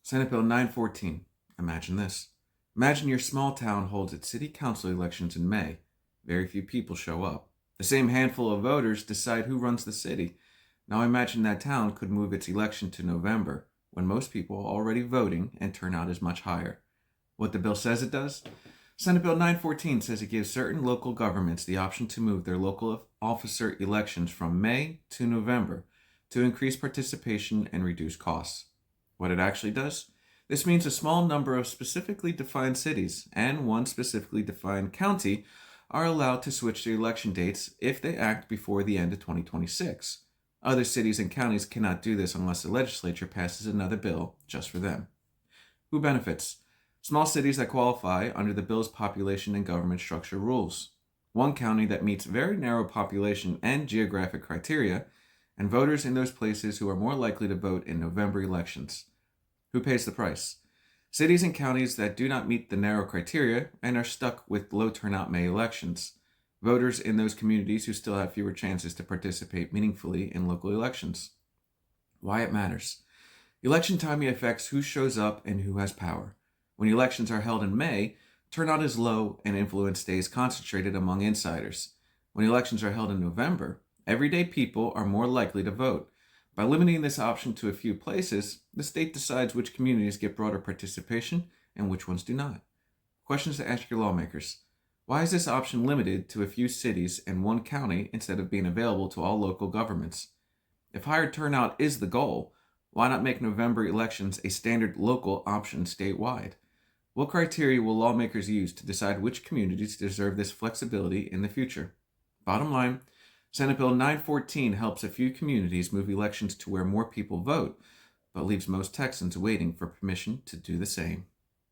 Senate Bill 914. Imagine this. Imagine your small town holds its city council elections in May. Very few people show up. The same handful of voters decide who runs the city. Now imagine that town could move its election to November, when most people are already voting and turnout is much higher. What the bill says it does? Senate Bill 914 says it gives certain local governments the option to move their local officer elections from May to November to increase participation and reduce costs. What it actually does? This means a small number of specifically defined cities and one specifically defined county are allowed to switch their election dates if they act before the end of 2026. Other cities and counties cannot do this unless the legislature passes another bill just for them. Who benefits? Small cities that qualify under the bill's population and government structure rules. One county that meets very narrow population and geographic criteria, and voters in those places who are more likely to vote in November elections. Who pays the price? Cities and counties that do not meet the narrow criteria and are stuck with low turnout May elections. Voters in those communities who still have fewer chances to participate meaningfully in local elections. Why it matters. Election timing affects who shows up and who has power. When elections are held in May, turnout is low and influence stays concentrated among insiders. When elections are held in November, everyday people are more likely to vote. By limiting this option to a few places, the state decides which communities get broader participation and which ones do not. Questions to ask your lawmakers. Why is this option limited to a few cities and one county instead of being available to all local governments? If higher turnout is the goal, why not make November elections a standard local option statewide? What criteria will lawmakers use to decide which communities deserve this flexibility in the future? Bottom line, Senate Bill 914 helps a few communities move elections to where more people vote, but leaves most Texans waiting for permission to do the same.